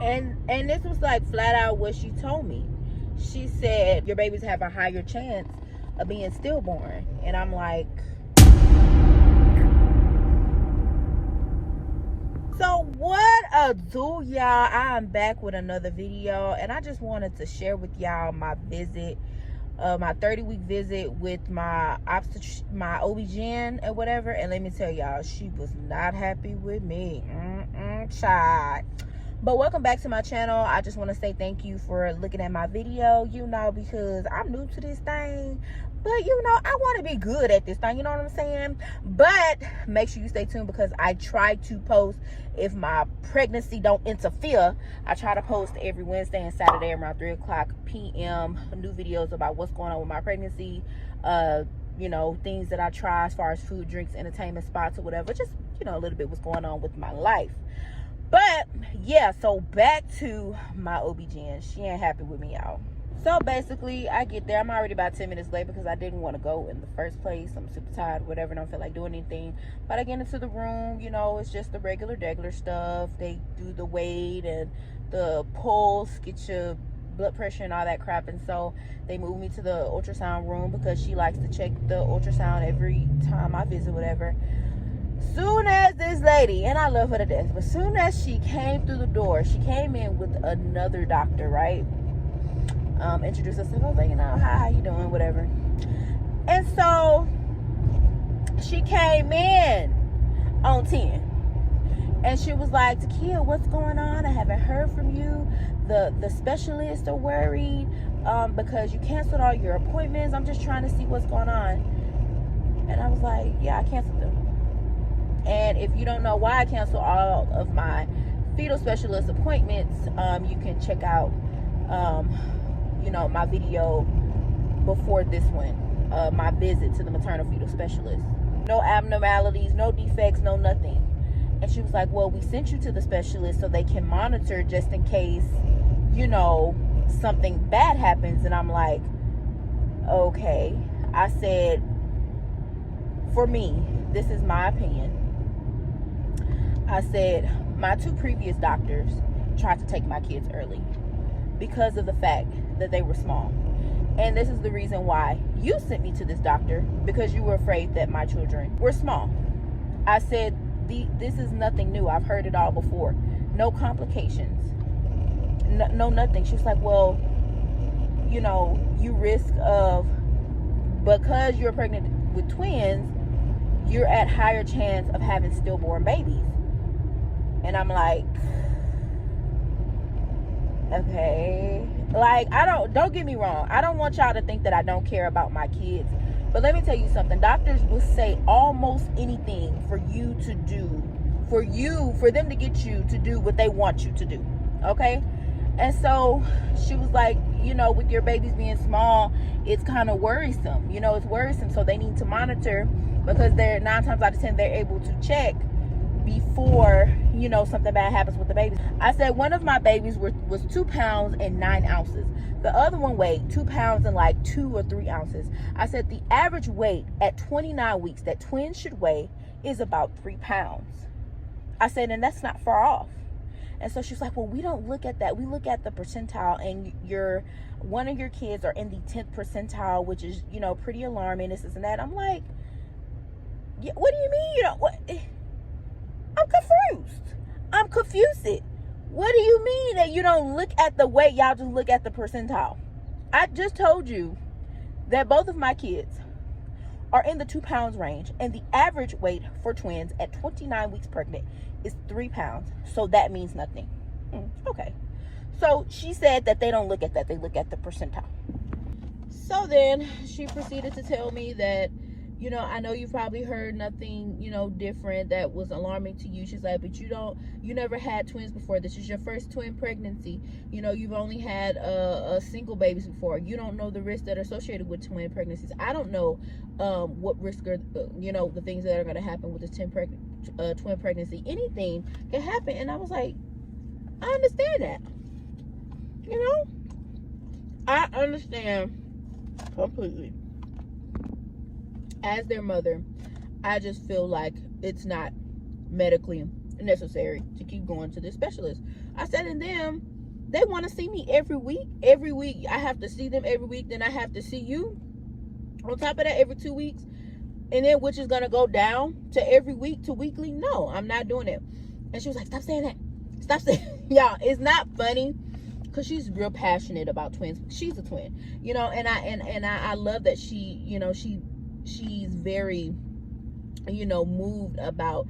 And this was like flat out what she told me. She said your babies have a higher chance of being stillborn. And I'm like, so what a do, y'all. I'm back with another video, and I just wanted to share with y'all my visit, my 30-week visit with my OBGYN or whatever. And let me tell y'all, she was not happy with me. Child. But welcome back to my channel. I just want to say thank you for looking at my video, because I'm new to this thing. But, I want to be good at this thing, you know what I'm saying? But make sure you stay tuned, because I try to post, if my pregnancy don't interfere, I try to post every Wednesday and Saturday around 3 o'clock p.m. new videos about what's going on with my pregnancy, things that I try as far as food, drinks, entertainment spots or whatever. Just, a little bit what's going on with my life. But yeah, so back to my OBGYN. She ain't happy with me, y'all. So basically, I get there. I'm already about 10 minutes late because I didn't want to go in the first place. I'm super tired, whatever. Don't feel like doing anything. But I get into the room, it's just the regular stuff. They do the weight and the pulse, get your blood pressure and all that crap. And so they move me to the ultrasound room because she likes to check the ultrasound every time I visit, whatever. Soon as this lady, and I love her to death, but soon as she came through the door, she came in with another doctor, right? Introduced herself. I was like, hi, how you doing, whatever. And so she came in on 10, and she was like, Takia, what's going on? I haven't heard from you. The specialists are worried because you canceled all your appointments. I'm just trying to see what's going on. And I was like, yeah, I canceled them. And if you don't know why I canceled all of my fetal specialist appointments, you can check out, my video before this one, my visit to the maternal fetal specialist. No abnormalities, no defects, no nothing. And she was like, well, we sent you to the specialist so they can monitor just in case, something bad happens. And I'm like, okay. I said, for me, this is my opinion. I said, my 2 previous doctors tried to take my kids early because of the fact that they were small. And this is the reason why you sent me to this doctor, because you were afraid that my children were small. I said, this is nothing new. I've heard it all before. No complications. No nothing. She was like, well, you risk of, because you're pregnant with twins, you're at higher chance of having stillborn babies. And I'm like, okay. Like, don't get me wrong. I don't want y'all to think that I don't care about my kids. But let me tell you something. Doctors will say almost anything for you to do, for them to get you to do what they want you to do. Okay? And so she was like, with your babies being small, it's kind of worrisome. It's worrisome. So they need to monitor, because they're 9 times out of 10, they're able to check before, something bad happens with the babies. I said one of my babies was 2 pounds and 9 ounces. The other one weighed 2 pounds and like 2 or 3 ounces. I said the average weight at 29 weeks that twins should weigh is about 3 pounds. I said, and that's not far off. And so she's like, well, we don't look at that. We look at the percentile, and one of your kids are in the 10th percentile, which is, pretty alarming. This and that. I'm like, yeah, what do you mean? What? I'm confused. What do you mean that you don't look at the weight? Y'all just look at the percentile. I just told you that both of my kids are in the 2 pounds range, and the average weight for twins at 29 weeks pregnant is 3 pounds. So that means nothing. Okay. So she said that they don't look at that. They look at the percentile. So then she proceeded to tell me that, I know you've probably heard nothing, different that was alarming to you. She's like, but you never had twins before. This is your first twin pregnancy. You've only had a single babies before. You don't know the risks that are associated with twin pregnancies. I don't know what risk are, the things that are going to happen with this twin pregnancy. Anything can happen. And I was like, I understand that. I understand completely. As their mother, I just feel like it's not medically necessary to keep going to this specialist. I said, and them, they want to see me every week. Every week. I have to see them every week. Then I have to see you. On top of that, every 2 weeks. And then which is going to go down to every week to weekly. No, I'm not doing it. And she was like, stop saying that. Stop saying. Y'all, it's not funny. Because she's real passionate about twins. She's a twin. You know, and I love that she, you know, she's very, you know, moved about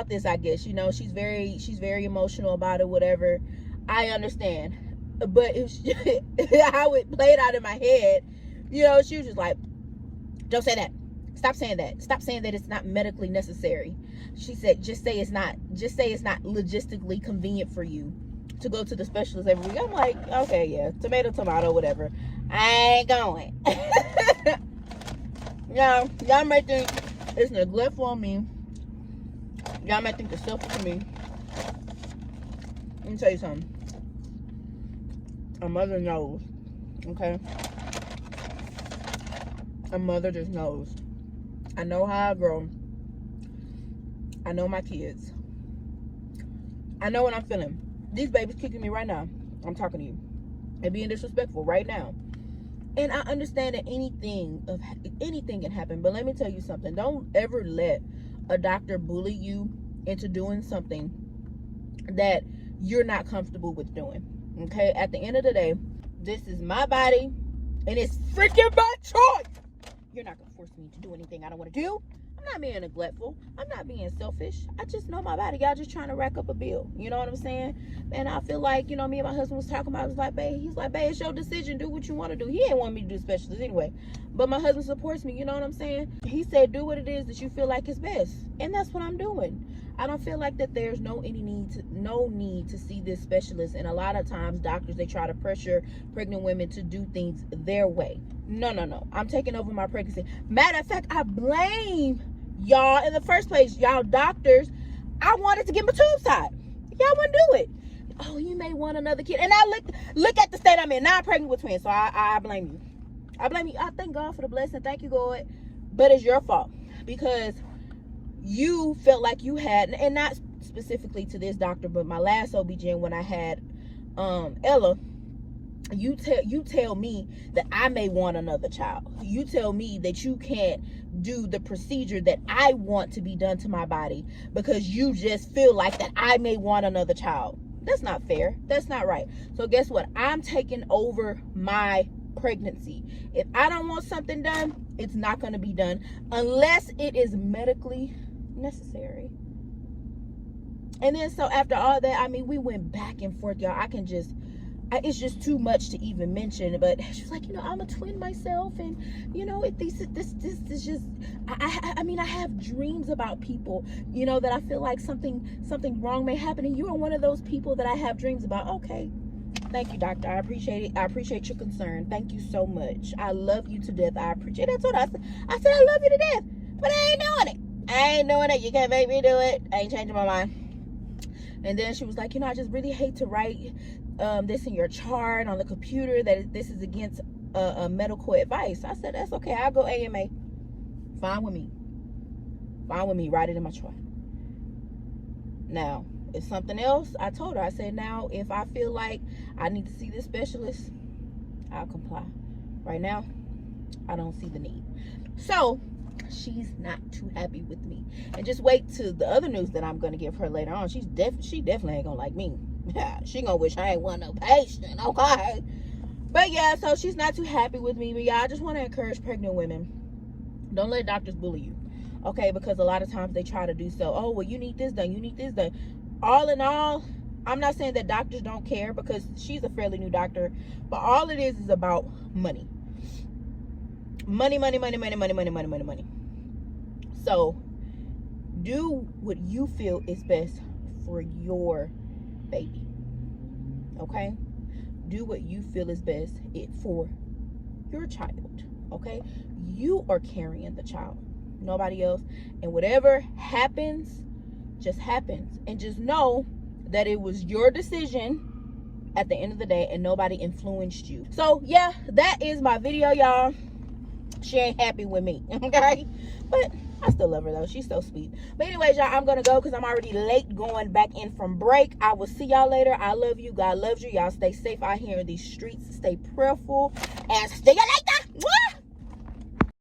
this, I guess. You know, she's very emotional about it, whatever. I understand. But how it played out in my head, you know, she was just like, don't say that. Stop saying that. Stop saying that it's not medically necessary. She said, just say it's not logistically convenient for you to go to the specialist every week. I'm like, okay, yeah, tomato, whatever. I ain't going. Y'all might think it's neglectful on me. Y'all might think it's selfish of me. Let me tell you something. A mother knows, okay? A mother just knows. I know how I grow. I know my kids. I know what I'm feeling. These babies kicking me right now. I'm talking to you. And being disrespectful right now. And I understand that anything can happen. But let me tell you something. Don't ever let a doctor bully you into doing something that you're not comfortable with doing. Okay? At the end of the day, this is my body. And it's freaking my choice. You're not going to force me to do anything I don't want to do. I'm not being neglectful. I'm not being selfish. I just know my body. Y'all just trying to rack up a bill. You know what I'm saying? And I feel like, you know, me and my husband was talking about, I was like, babe, he's like, babe, it's your decision. Do what you want to do. He ain't want me to do specialist anyway. But my husband supports me. You know what I'm saying? He said, do what it is that you feel like is best. And that's what I'm doing. I don't feel like that there's no need to see this specialist. And a lot of times doctors, they try to pressure pregnant women to do things their way. No. I'm taking over my pregnancy. Matter of fact, I blame y'all in the first place. Y'all doctors, I wanted to get my tubes tied. Y'all wouldn't do it. Oh, you may want another kid. And I look at the state I'm in. Now I'm pregnant with twins. So I blame you. I blame you. I thank God for the blessing. Thank you, God. But it's your fault. Because you felt like you had, and not specifically to this doctor, but my last OBGYN when I had Ella, you tell me that I may want another child. You tell me that you can't do the procedure that I want to be done to my body because you just feel like that I may want another child. That's not fair. That's not right. So guess what? I'm taking over my pregnancy. If I don't want something done, it's not going to be done unless it is medically necessary. And then so after all that, I mean, we went back and forth, y'all. It's just too much to even mention. But she was like, you know, I'm a twin myself, and you know, this is just. I mean, I have dreams about people, you know, that I feel like something wrong may happen, and you are one of those people that I have dreams about. Okay, thank you, doctor. I appreciate it. I appreciate your concern. Thank you so much. I love you to death. I appreciate it. That's what I said. I said I love you to death, but I ain't doing it. I ain't doing it. You can't make me do it. I ain't changing my mind. And then she was like, you know, I just really hate to write this in your chart on the computer that this is against medical advice. I said, that's okay. I'll go AMA. Fine with me. Fine with me. Write it in my chart. Now, if something else, I told her, I said, now, if I feel like I need to see this specialist, I'll comply. Right now, I don't see the need. So, she's not too happy with me. And just wait till the other news that I'm going to give her later on. She definitely ain't going to like me. She going to wish I ain't want no patient, okay? But yeah, so she's not too happy with me. But yeah, I just want to encourage pregnant women. Don't let doctors bully you, okay? Because a lot of times they try to do so. Oh, well, you need this done. You need this done. All in all, I'm not saying that doctors don't care, because she's a fairly new doctor. But all it is about money. Money. So, do what you feel is best for your baby. Okay? Do what you feel is best for your child. Okay? You are carrying the child, nobody else. And whatever happens, just happens. And just know that it was your decision at the end of the day, and nobody influenced you. So, yeah, that is my video, y'all. She ain't happy with me, okay? But I still love her though. She's so sweet. But anyways, y'all, I'm gonna go because I'm already late going back in from break. I will see y'all later. I love you. God loves you. Y'all stay safe out here in these streets. Stay prayerful and stay alive.